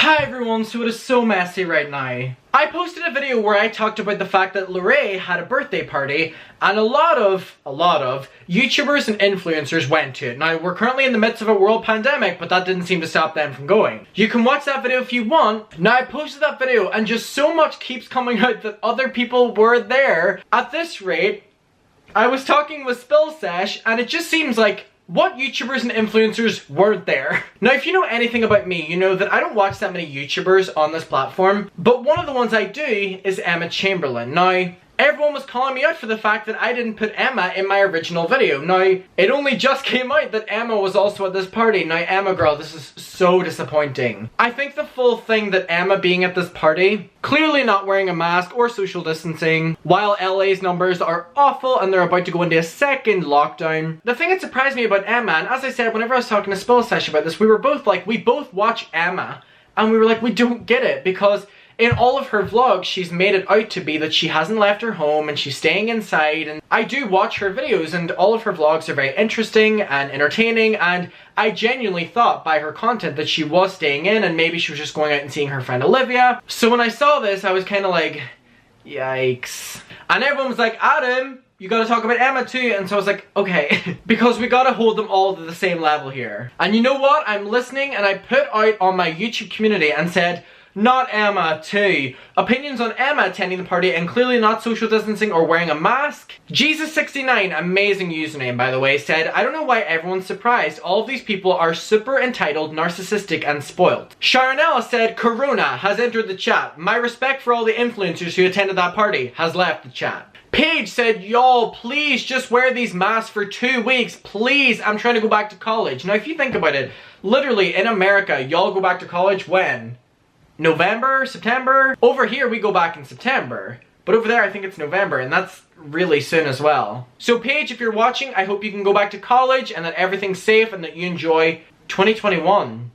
Hi everyone, so it is so messy right now. I posted a video where I talked about the fact that Lorraine had a birthday party and a lot of YouTubers and influencers went to it. Now, we're currently in the midst of a world pandemic, but that didn't seem to stop them from going. You can watch that video if you want. Now, I posted that video and just so much keeps coming out that other people were there. At this rate, I was talking with Spill Sesh and it just seems like what YouTubers and influencers weren't there. Now, if you know anything about me, you know that I don't watch that many YouTubers on this platform, but one of the ones I do is Emma Chamberlain. Now, everyone was calling me out for the fact that I didn't put Emma in my original video. Now, it only just came out that Emma was also at this party. Now, Emma girl, this is so disappointing. I think the full thing that Emma being at this party, clearly not wearing a mask or social distancing, while LA's numbers are awful and they're about to go into a second lockdown. The thing that surprised me about Emma, and as I said, whenever I was talking to Spill Sesh about this, we were both like, we both watch Emma, and we were like, we don't get it, because in all of her vlogs, she's made it out to be that she hasn't left her home and she's staying inside, and I do watch her videos and all of her vlogs are very interesting and entertaining, and I genuinely thought by her content that she was staying in and maybe she was just going out and seeing her friend Olivia. So when I saw this, I was kind of like, yikes. And everyone was like, Adam, you gotta talk about Emma too, and so I was like, okay, because we gotta hold them all to the same level here. And you know what? I'm listening, and I put out on my YouTube community and said, not Emma too. Opinions on Emma attending the party and clearly not social distancing or wearing a mask. Jesus69, amazing username by the way, said, I don't know why everyone's surprised. All of these people are super entitled, narcissistic and spoiled. Sharonella said, Corona has entered the chat. My respect for all the influencers who attended that party has left the chat. Paige said, y'all, please just wear these masks for 2 weeks. Please, I'm trying to go back to college. Now, if you think about it, literally in America, y'all go back to college when? November? September? Over here we go back in September, but over there I think it's November, and that's really soon as well. So Paige, if you're watching, I hope you can go back to college and that everything's safe and that you enjoy 2021.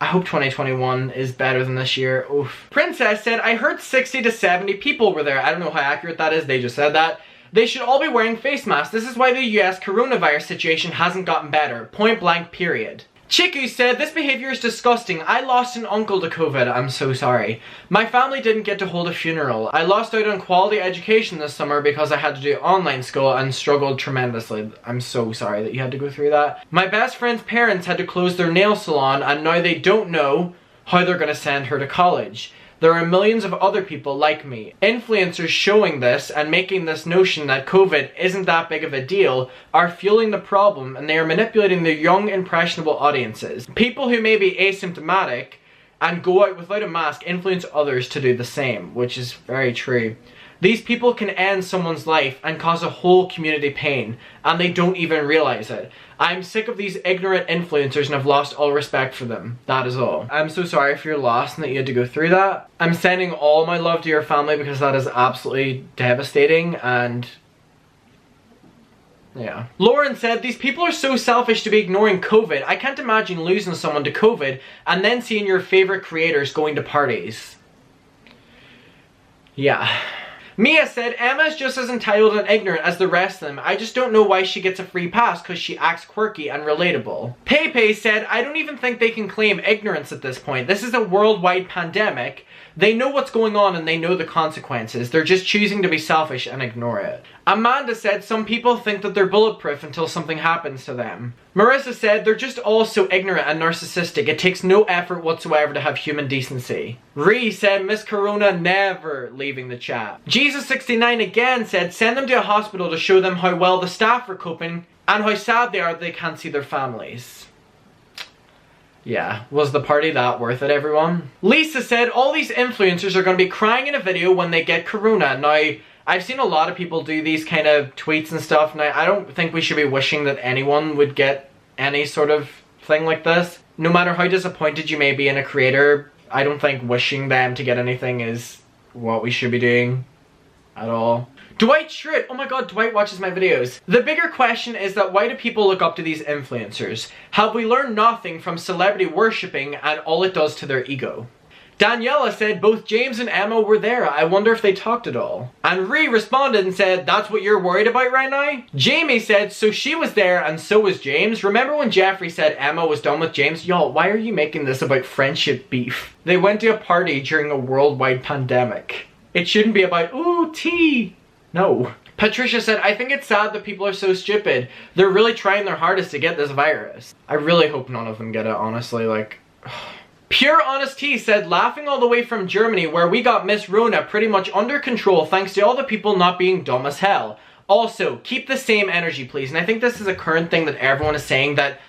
I hope 2021 is better than this year. Oof. Princess said, I heard 60 to 70 people were there. I don't know how accurate that is, they just said that. They should all be wearing face masks. This is why the US coronavirus situation hasn't gotten better. Point blank, period. Chiku said, this behavior is disgusting. I lost an uncle to COVID. I'm so sorry. My family didn't get to hold a funeral. I lost out on quality education this summer because I had to do online school and struggled tremendously. I'm so sorry that you had to go through that. My best friend's parents had to close their nail salon and now they don't know how they're gonna send her to college. There are millions of other people like me. Influencers showing this and making this notion that COVID isn't that big of a deal are fueling the problem, and they are manipulating their young, impressionable audiences. People who may be asymptomatic and go out without a mask influence others to do the same, which is very true. These people can end someone's life and cause a whole community pain, and they don't even realize it. I'm sick of these ignorant influencers and have lost all respect for them. That is all. I'm so sorry if you're lost and that you had to go through that. I'm sending all my love to your family because that is absolutely devastating, and yeah. Lauren said, these people are so selfish to be ignoring COVID. I can't imagine losing someone to COVID and then seeing your favorite creators going to parties. Yeah. Mia said, Emma's just as entitled and ignorant as the rest of them. I just don't know why she gets a free pass because she acts quirky and relatable. Pepe said, I don't even think they can claim ignorance at this point. This is a worldwide pandemic. They know what's going on and they know the consequences. They're just choosing to be selfish and ignore it. Amanda said, some people think that they're bulletproof until something happens to them. Marissa said, they're just all so ignorant and narcissistic. It takes no effort whatsoever to have human decency. Ree said, Miss Corona never leaving the chat. Jesus69 again said, send them to a hospital to show them how well the staff are coping and how sad they are that they can't see their families. Yeah, was the party that worth it, everyone? Lisa said, all these influencers are going to be crying in a video when they get corona. Now, I've seen a lot of people do these kind of tweets and stuff. Now, I don't think we should be wishing that anyone would get any sort of thing like this. No matter how disappointed you may be in a creator, I don't think wishing them to get anything is what we should be doing at all. Dwight Schrute, oh my god, Dwight watches my videos. The bigger question is that why do people look up to these influencers? Have we learned nothing from celebrity worshipping and all it does to their ego? Daniela said both James and Emma were there. I wonder if they talked at all. And Ree responded and said, that's what you're worried about right now? Jamie said, so she was there and so was James. Remember when Jeffrey said Emma was done with James? Y'all, why are you making this about friendship beef? They went to a party during a worldwide pandemic. It shouldn't be about, ooh, tea. No. Patricia said, I think it's sad that people are so stupid. They're really trying their hardest to get this virus. I really hope none of them get it, honestly, like... Pure Honest Tea said, laughing all the way from Germany where we got Miss Rona pretty much under control thanks to all the people not being dumb as hell. Also, keep the same energy please. And I think this is a current thing that everyone is saying, that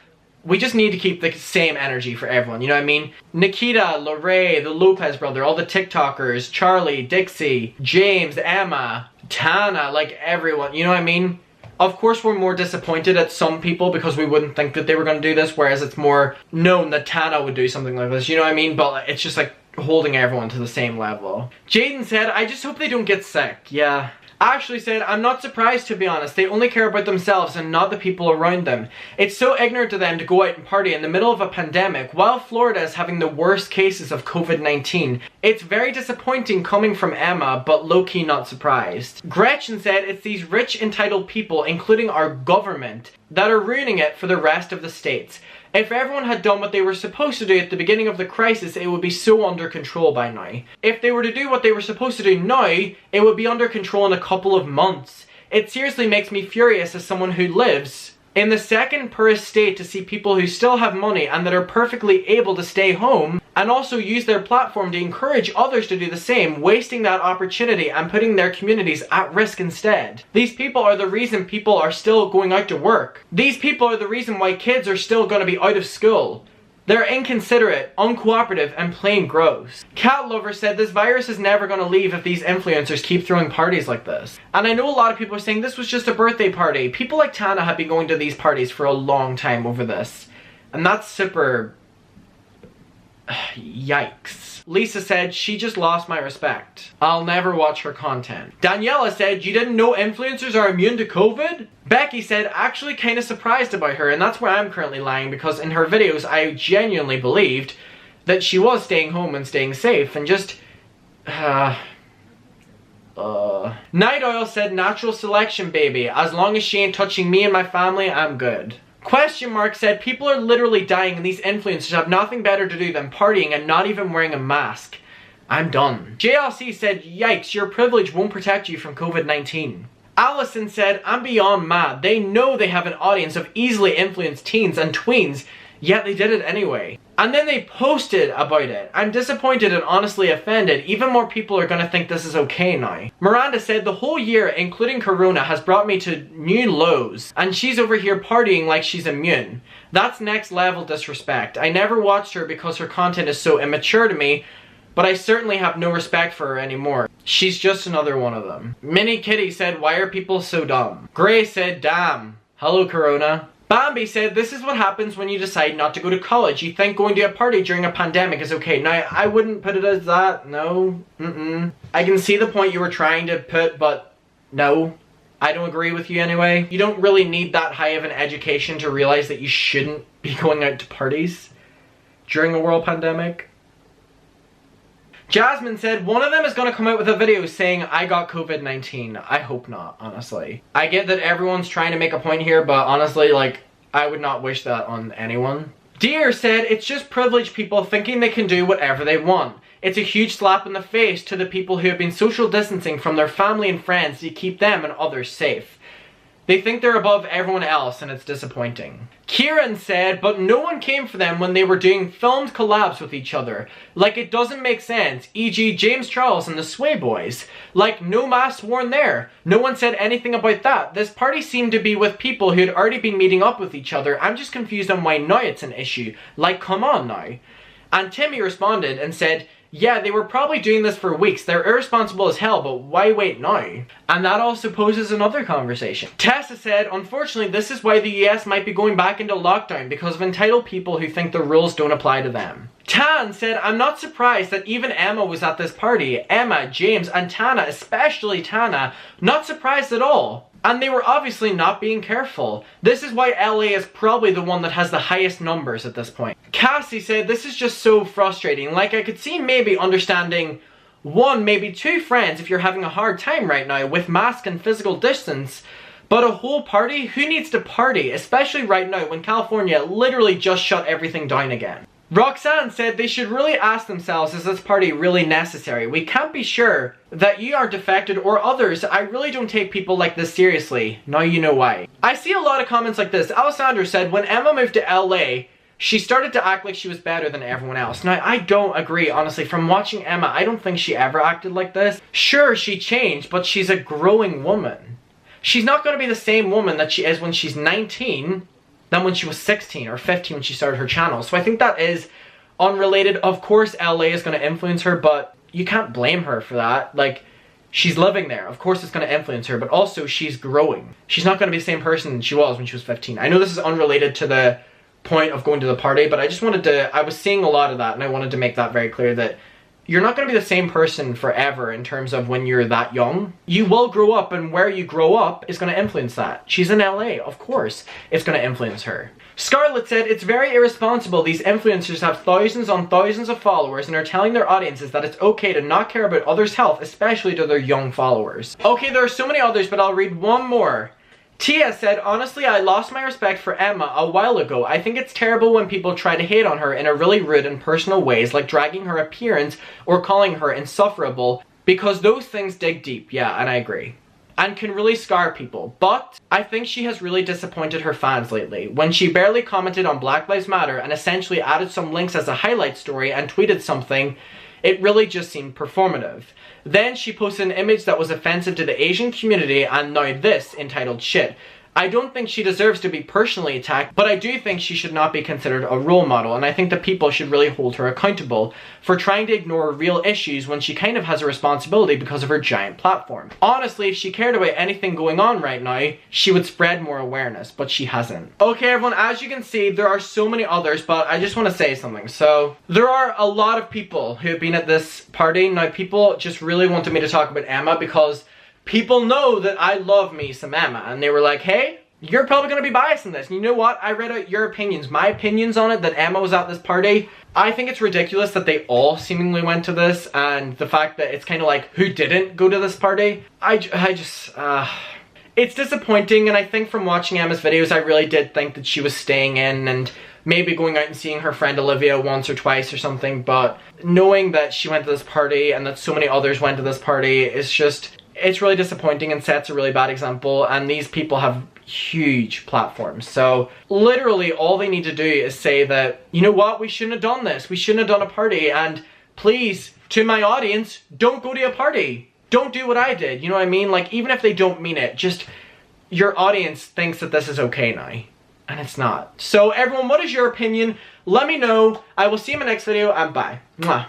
we just need to keep the same energy for everyone, you know what I mean? Nikita, Lorray, the Lopez brother, all the TikTokers, Charlie, Dixie, James, Emma, Tana, like everyone, you know what I mean? Of course we're more disappointed at some people because we wouldn't think that they were going to do this, whereas it's more known that Tana would do something like this, you know what I mean? But it's just like holding everyone to the same level. Jaden said, I just hope they don't get sick. Yeah. Ashley said, I'm not surprised to be honest. They only care about themselves and not the people around them. It's so ignorant of them to go out and party in the middle of a pandemic while Florida is having the worst cases of COVID-19. It's very disappointing coming from Emma, but low-key not surprised. Gretchen said, it's these rich entitled people, including our government, that are ruining it for the rest of the states. If everyone had done what they were supposed to do at the beginning of the crisis, it would be so under control by now. If they were to do what they were supposed to do now, it would be under control in a couple of months. It seriously makes me furious as someone who lives in the second poorest state to see people who still have money and that are perfectly able to stay home and also use their platform to encourage others to do the same, wasting that opportunity and putting their communities at risk instead. These people are the reason people are still going out to work. These people are the reason why kids are still going to be out of school. They're inconsiderate, uncooperative, and plain gross. Cat Lover said this virus is never going to leave if these influencers keep throwing parties like this. And I know a lot of people are saying this was just a birthday party. People like Tana have been going to these parties for a long time over this. And that's super... yikes. Lisa said, she just lost my respect. I'll never watch her content. Daniela said, you didn't know influencers are immune to COVID? Becky said, actually kind of surprised about her, and that's where I'm currently lying because in her videos I genuinely believed that she was staying home and staying safe and just... Night Oil said, natural selection baby. As long as she ain't touching me and my family, I'm good. Question Mark said, people are literally dying and these influencers have nothing better to do than partying and not even wearing a mask. I'm done. JLC said, yikes, your privilege won't protect you from COVID-19. Allison said, I'm beyond mad. They know they have an audience of easily influenced teens and tweens, yet they did it anyway. And then they posted about it. I'm disappointed and honestly offended. Even more people are gonna think this is okay now. Miranda said, the whole year, including Corona, has brought me to new lows. And she's over here partying like she's immune. That's next level disrespect. I never watched her because her content is so immature to me, but I certainly have no respect for her anymore. She's just another one of them. Minnie Kitty said, why are people so dumb? Gray said, damn. Hello, Corona. Bambi said, this is what happens when you decide not to go to college. You think going to a party during a pandemic is okay. Now, I wouldn't put it as that. No. I can see the point you were trying to put, but no. I don't agree with you anyway. You don't really need that high of an education to realize that you shouldn't be going out to parties during a world pandemic. Jasmine said, one of them is going to come out with a video saying, I got COVID-19. I hope not, honestly. I get that everyone's trying to make a point here, but honestly, like, I would not wish that on anyone. Deer said, it's just privileged people thinking they can do whatever they want. It's a huge slap in the face to the people who have been social distancing from their family and friends to keep them and others safe. They think they're above everyone else and it's disappointing. Kieran said, but no one came for them when they were doing filmed collabs with each other. Like it doesn't make sense, e.g. James Charles and the Sway Boys. Like no masks worn there. No one said anything about that. This party seemed to be with people who had already been meeting up with each other. I'm just confused on why now it's an issue. Like come on now. And Timmy responded and said, yeah, they were probably doing this for weeks. They're irresponsible as hell, but why wait now? And that also poses another conversation. Tessa said, unfortunately, this is why the US might be going back into lockdown because of entitled people who think the rules don't apply to them. Tan said, I'm not surprised that even Emma was at this party. Emma, James, and Tana, especially Tana, not surprised at all. And they were obviously not being careful. This is why LA is probably the one that has the highest numbers at this point. Cassie said, this is just so frustrating. Like, I could see maybe understanding one, maybe two friends if you're having a hard time right now with mask and physical distance. But a whole party? Who needs to party? Especially right now when California literally just shut everything down again. Roxanne said they should really ask themselves, is this party really necessary? We can't be sure that you are defected or others. I really don't take people like this seriously. Now you know why. I see a lot of comments like this. Alessandra said when Emma moved to LA, she started to act like she was better than everyone else. Now, I don't agree, honestly. From watching Emma, I don't think she ever acted like this. Sure, she changed, but she's a growing woman. She's not going to be the same woman that she is when she's 19 than when she was 16 or 15 when she started her channel. So I think that is unrelated. Of course, LA is going to influence her, but you can't blame her for that. Like, she's living there. Of course it's going to influence her, but also she's growing. She's not going to be the same person she was when she was 15. I know this is unrelated to the point of going to the party, but I just wanted to, I was seeing a lot of that and I wanted to make that very clear that you're not going to be the same person forever in terms of when you're that young. You will grow up, and where you grow up is going to influence that. She's in LA, of course it's going to influence her. Scarlett said, it's very irresponsible. These influencers have thousands on thousands of followers and are telling their audiences that it's okay to not care about others' health, especially to their young followers. Okay, there are so many others, but I'll read one more. Tia said, honestly, I lost my respect for Emma a while ago. I think it's terrible when people try to hate on her in a really rude and personal ways, like dragging her appearance or calling her insufferable, because those things dig deep. Yeah, and I agree. And can really scar people. But I think she has really disappointed her fans lately. When she barely commented on Black Lives Matter and essentially added some links as a highlight story and tweeted something, it really just seemed performative. Then she posted an image that was offensive to the Asian community and now this, entitled shit. I don't think she deserves to be personally attacked, but I do think she should not be considered a role model, and I think that people should really hold her accountable for trying to ignore real issues when she kind of has a responsibility because of her giant platform. Honestly, if she cared about anything going on right now, she would spread more awareness, but she hasn't. Okay everyone, as you can see, there are so many others, but I just want to say something. So, there are a lot of people who have been at this party. Now, people just really wanted me to talk about Emma because people know that I love me some Emma, and they were like, hey, you're probably going to be biased in this. And you know what? I read out your opinions, my opinions on it, that Emma was at this party. I think it's ridiculous that they all seemingly went to this, and the fact that it's kind of like, who didn't go to this party? It's disappointing, and I think from watching Emma's videos, I really did think that she was staying in and maybe going out and seeing her friend Olivia once or twice or something, but knowing that she went to this party and that so many others went to this party is just, it's really disappointing and sets a really bad example, and these people have huge platforms. So literally all they need to do is say that, you know what, we shouldn't have done this, we shouldn't have done a party, and please, to my audience, don't go to a party. Don't do what I did, you know what I mean? Like, even if they don't mean it, just, your audience thinks that this is okay now, and it's not. So everyone, what is your opinion? Let me know. I will see you in my next video, and bye. Mwah.